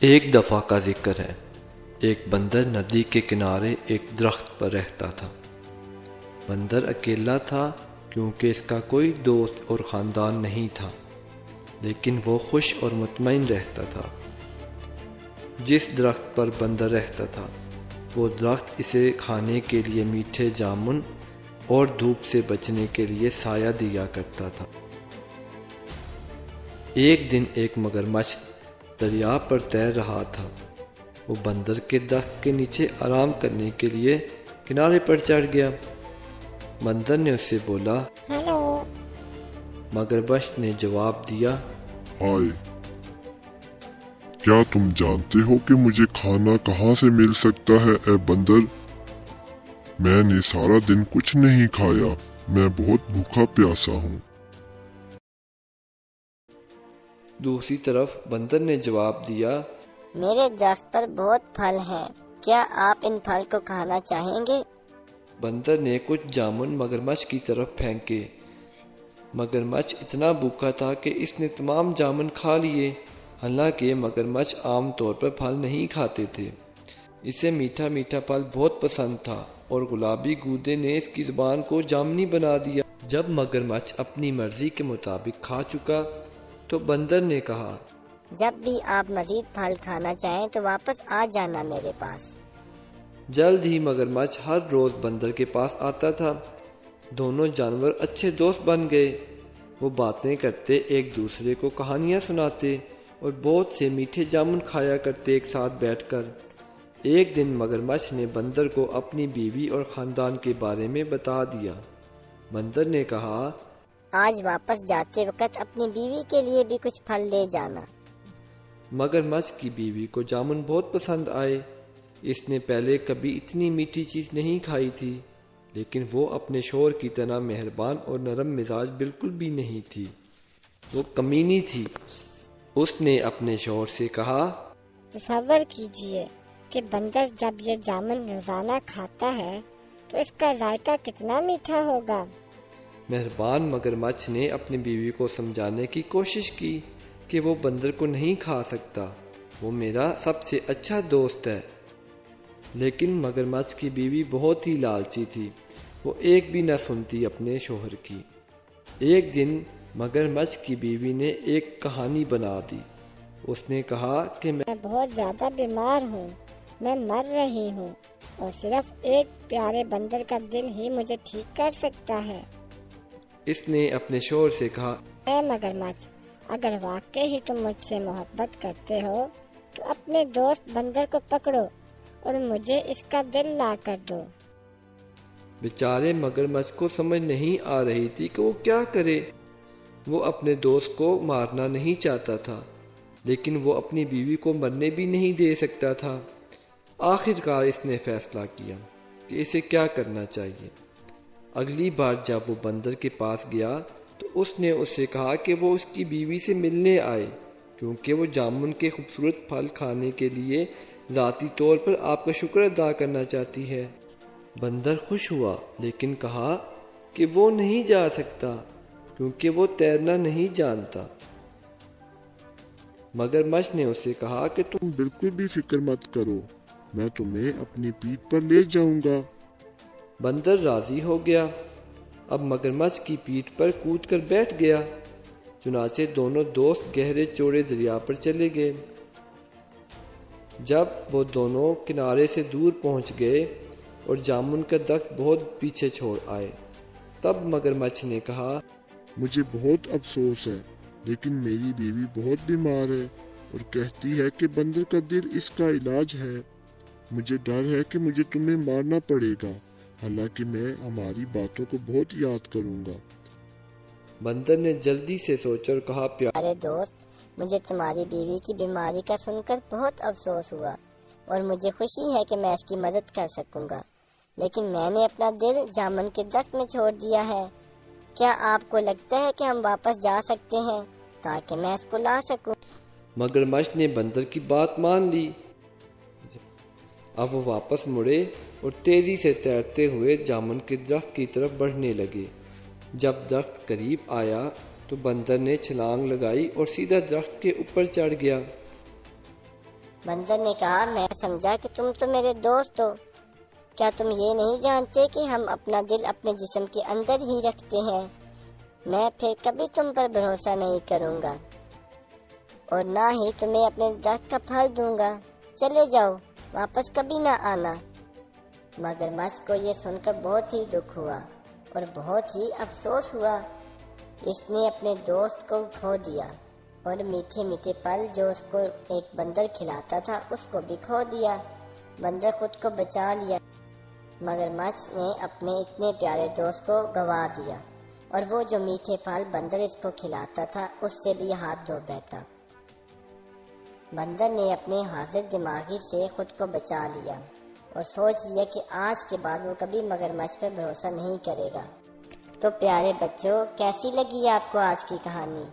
ایک دفعہ کا ذکر ہے، ایک بندر ندی کے کنارے ایک درخت پر رہتا تھا۔ بندر اکیلا تھا کیونکہ اس کا کوئی دوست اور خاندان نہیں تھا، لیکن وہ خوش اور مطمئن رہتا تھا۔ جس درخت پر بندر رہتا تھا وہ درخت اسے کھانے کے لیے میٹھے جامن اور دھوپ سے بچنے کے لیے سایہ دیا کرتا تھا۔ ایک دن ایک مگرمچھ دریا پر تیر رہا تھا۔ وہ بندر کے درخت کے نیچے آرام کرنے کے لیے کنارے پر چڑھ گیا۔ بندر نے اس سے بولا، ہیلو۔ مگرمچھ نے جواب دیا، ہائے، کیا تم جانتے ہو کہ مجھے کھانا کہاں سے مل سکتا ہے اے بندر؟ میں نے سارا دن کچھ نہیں کھایا، میں بہت بھوکا پیاسا ہوں۔ دوسری طرف بندر نے جواب دیا، میرے درخت پر بہت پھل ہیں، کیا آپ ان پھل کو کھانا چاہیں گے؟ بندر نے کچھ جامن مگرمچھ کی طرف پھینکے۔ مگرمچھ اتنا بھوکا تھا کہ اس نے تمام جامن کھا لیے۔ حالانکہ مگرمچھ عام طور پر پھل نہیں کھاتے تھے، اسے میٹھا میٹھا پھل بہت پسند تھا اور گلابی گودے نے اس کی زبان کو جامنی بنا دیا۔ جب مگرمچھ اپنی مرضی کے مطابق کھا چکا تو بندر نے کہا، جب بھی آپ مزید پھل کھانا چاہیں تو واپس آ جانا میرے پاس۔ جلد ہی مگرمچھ ہر روز بندر کے پاس آتا تھا۔ دونوں جانور اچھے دوست بن گئے۔ وہ باتیں کرتے، ایک دوسرے کو کہانیاں سناتے اور بہت سے میٹھے جامن کھایا کرتے ایک ساتھ بیٹھ کر۔ ایک دن مگرمچھ نے بندر کو اپنی بیوی اور خاندان کے بارے میں بتا دیا۔ بندر نے کہا، آج واپس جاتے وقت اپنی بیوی کے لیے بھی کچھ پھل لے جانا۔ مگرمچھ کی بیوی کو جامن بہت پسند آئے۔ اس نے پہلے کبھی اتنی میٹھی چیز نہیں کھائی تھی، لیکن وہ اپنے شوہر کی طرح مہربان اور نرم مزاج بالکل بھی نہیں تھی، وہ کمینی تھی۔ اس نے اپنے شوہر سے کہا، تصور کیجئے کہ بندر جب یہ جامن روزانہ کھاتا ہے تو اس کا ذائقہ کتنا میٹھا ہوگا۔ مہربان مگرمچھ نے اپنی بیوی کو سمجھانے کی کوشش کی کہ وہ بندر کو نہیں کھا سکتا، وہ میرا سب سے اچھا دوست ہے۔ لیکن مگرمچھ کی بیوی بہت ہی لالچی تھی، وہ ایک بھی نہ سنتی اپنے شوہر کی۔ ایک دن مگرمچھ کی بیوی نے ایک کہانی بنا دی۔ اس نے کہا کہ میں بہت زیادہ بیمار ہوں، میں مر رہی ہوں اور صرف ایک پیارے بندر کا دل ہی مجھے ٹھیک کر سکتا ہے۔ اس نے اپنے شوہر سے کہا، اے مگرمچھ، اگر واقعی ہی تم مجھ سے محبت کرتے ہو تو اپنے دوست بندر کو پکڑو اور مجھے اس کا دل لا کر دو۔ بیچارے مگرمچھ کو سمجھ نہیں آ رہی تھی کہ وہ کیا کرے۔ وہ اپنے دوست کو مارنا نہیں چاہتا تھا، لیکن وہ اپنی بیوی کو مرنے بھی نہیں دے سکتا تھا۔ آخر کار اس نے فیصلہ کیا کہ اسے کیا کرنا چاہیے۔ اگلی بار جب وہ بندر کے پاس گیا تو اس نے اس سے کہا کہ وہ اس کی بیوی سے ملنے آئے، کیونکہ وہ جامن کے خوبصورت پھل کھانے کے لیے ذاتی طور پر آپ کا شکر ادا کرنا چاہتی ہے۔ بندر خوش ہوا، لیکن کہا کہ وہ نہیں جا سکتا کیونکہ وہ تیرنا نہیں جانتا۔ مگرمچھ نے اس سے کہا کہ تم بالکل بھی فکر مت کرو، میں تمہیں اپنی پیٹھ پر لے جاؤں گا۔ بندر راضی ہو گیا۔ اب مگرمچھ کی پیٹھ پر کود کر بیٹھ گیا۔ چنانچہ دونوں دوست گہرے چوڑے دریا پر چلے گئے۔ جب وہ دونوں کنارے سے دور پہنچ گئے اور جامن کا درخت بہت پیچھے چھوڑ آئے، تب مگرمچھ نے کہا، مجھے بہت افسوس ہے، لیکن میری بیوی بہت بیمار ہے اور کہتی ہے کہ بندر کا دل اس کا علاج ہے۔ مجھے ڈر ہے کہ مجھے تمہیں مارنا پڑے گا، حالانکہ میں ہماری باتوں کو بہت یاد کروں گا۔ بندر نے جلدی سے سوچا اور کہا، پیارے دوست، مجھے تمہاری بیوی کی بیماری کا سن کر بہت افسوس ہوا اور مجھے خوشی ہے کہ میں اس کی مدد کر سکوں گا، لیکن میں نے اپنا دل جامن کے درخت میں چھوڑ دیا ہے۔ کیا آپ کو لگتا ہے کہ ہم واپس جا سکتے ہیں تاکہ میں اس کو لا سکوں؟ مگرمچھ نے بندر کی بات مان لی۔ اب وہ واپس مڑے اور تیزی سے تیرتے ہوئے جامن کے درخت کی طرف بڑھنے لگے۔ جب درخت قریب آیا تو بندر نے چھلانگ لگائی اور سیدھا درخت کے اوپر چڑھ گیا۔ بندر نے کہا میں سمجھا کہ تم تو میرے دوست ہو، کیا تم یہ نہیں جانتے کہ ہم اپنا دل اپنے جسم کے اندر ہی رکھتے ہیں؟ میں پھر کبھی تم پر بھروسہ نہیں کروں گا اور نہ ہی تمہیں اپنے درخت کا پھل دوں گا، چلے جاؤ، واپس کبھی نہ آنا۔ مگرمچھ کو یہ سن کر بہت ہی دکھ ہوا اور بہت ہی افسوس ہوا۔ اس نے اپنے دوست کو کھو دیا اور میٹھے میٹھے پھل جو اس کو ایک بندر کھلاتا تھا اس کو بھی کھو دیا۔ بندر خود کو بچا لیا، مگرمچھ نے اپنے اتنے پیارے دوست کو گوا دیا اور وہ جو میٹھے پھل بندر اس کو کھلاتا تھا اس سے بھی ہاتھ دھو بیٹھا۔ بندر نے اپنے حاضر دماغی سے خود کو بچا لیا اور سوچ لیا کہ آج کے بعد وہ کبھی مگرمچھ پر بھروسہ نہیں کرے گا۔ تو پیارے بچوں، کیسی لگی آپ کو آج کی کہانی؟